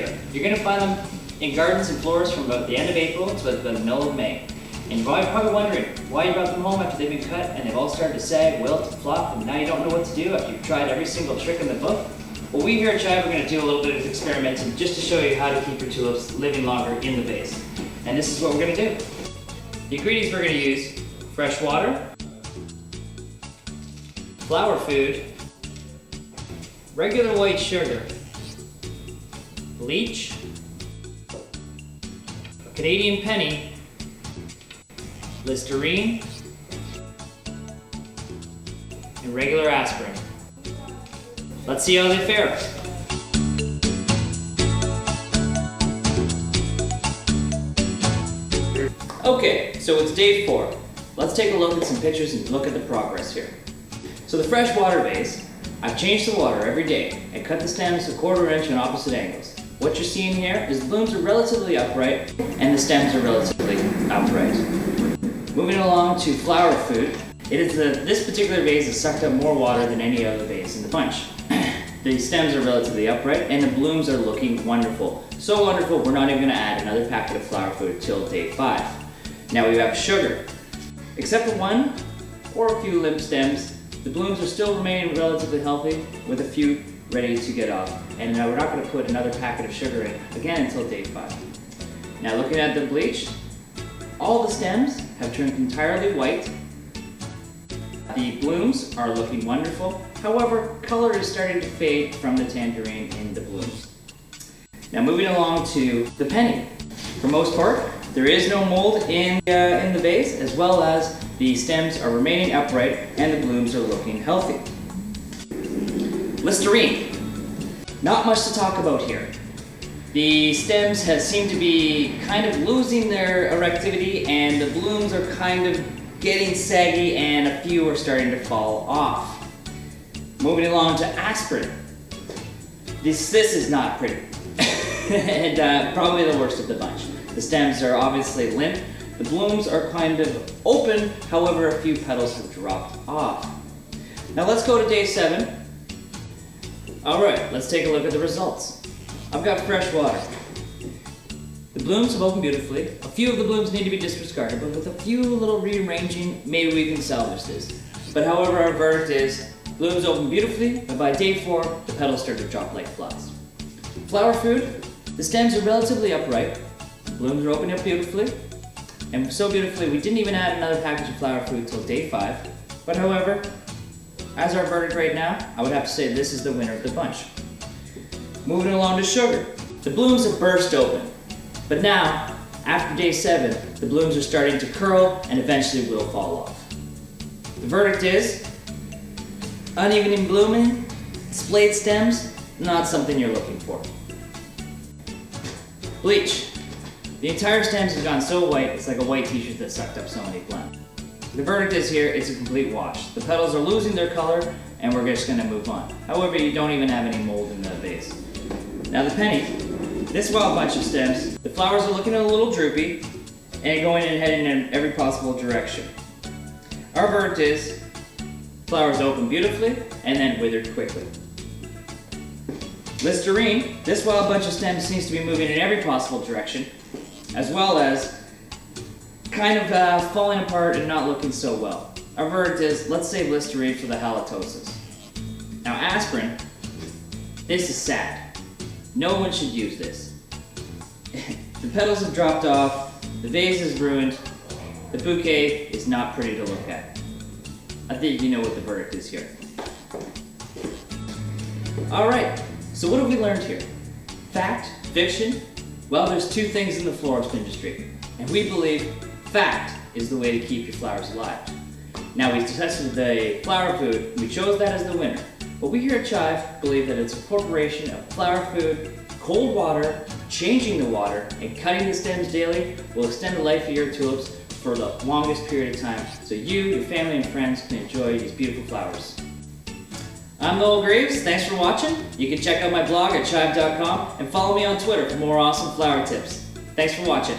regular. You're going to find them in gardens and florists from about the end of April to about the middle of May. And you're probably wondering why you brought them home after they've been cut and they've all started to sag, wilt, and flop, and now you don't know what to do after you've tried every single trick in the book. Well, we here at Chive are going to do a little bit of experimenting just to show you how to keep your tulips living longer in the vase. And this is what we're going to do. The ingredients we're going to use: fresh water, flower food, regular white sugar, bleach, a Canadian penny, Listerine, and regular aspirin. Let's see how they fare. Okay, so it's day 4. Let's take a look at some pictures and look at the progress here. So the fresh water vase, I've changed the water every day and cut the stems a 1/4 inch in opposite angles. What you're seeing here is the blooms are relatively upright and the stems are relatively upright. Moving along to flower food, this particular vase has sucked up more water than any other vase in the bunch. The stems are relatively upright and the blooms are looking wonderful. So wonderful, we're not even going to add another packet of flower food till day 5. Now we have sugar. Except for one or a few limp stems, the blooms are still remaining relatively healthy with a few ready to get off. And we're not going to put another packet of sugar in again until day 5. Now looking at the bleach, all the stems have turned entirely white. The blooms are looking wonderful. However, color is starting to fade from the tangerine in the blooms. Now moving along to the penny. For most part, there is no mold in the vase, as well as the stems are remaining upright and the blooms are looking healthy. Listerine. Not much to talk about here. The stems seem to be kind of losing their erectivity and the blooms are kind of getting saggy and a few are starting to fall off. Moving along to aspirin. This is not pretty. And probably the worst of the bunch. The stems are obviously limp. The blooms are kind of open, however a few petals have dropped off. Now let's go to day 7. Alright, let's take a look at the results. I've got fresh water. The blooms have opened beautifully. A few of the blooms need to be discarded, but with a few little rearranging, maybe we can salvage this. But however, our verdict is, blooms open beautifully, and by day 4, the petals start to drop like flies. Flower food, the stems are relatively upright. The blooms are opening up beautifully. And so beautifully, we didn't even add another package of flower food until day 5. But however, as our verdict right now, I would have to say this is the winner of the bunch. Moving along to sugar. The blooms have burst open. But now, after day 7, the blooms are starting to curl and eventually will fall off. The verdict is, uneven in blooming, splayed stems, not something you're looking for. Bleach. The entire stems have gone so white, it's like a white t-shirt that sucked up so many blends. The verdict is here, it's a complete wash. The petals are losing their color and we're just going to move on. However, you don't even have any mold in the vase. Now the penny. This wild bunch of stems, the flowers are looking a little droopy and going and heading in every possible direction. Our verdict is, flowers open beautifully and then withered quickly. Listerine, this wild bunch of stems seems to be moving in every possible direction, as well as kind of falling apart and not looking so well. Our verdict is, let's save Listerine for the halitosis. Now aspirin, this is sad. No one should use this. The petals have dropped off, the vase is ruined, the bouquet is not pretty to look at. I think you know what the verdict is here. Alright, so what have we learned here? Fact? Fiction? Well, there's 2 things in the florist industry, and we believe fact is the way to keep your flowers alive. Now we tested the flower food, we chose that as the winner. But we here at Chive believe that it's a corporation of flower food, cold water, changing the water, and cutting the stems daily will extend the life of your tulips for the longest period of time, so you, your family, and friends can enjoy these beautiful flowers. I'm Noel Greaves, thanks for watching. You can check out my blog at chive.com and follow me on Twitter for more awesome flower tips. Thanks for watching.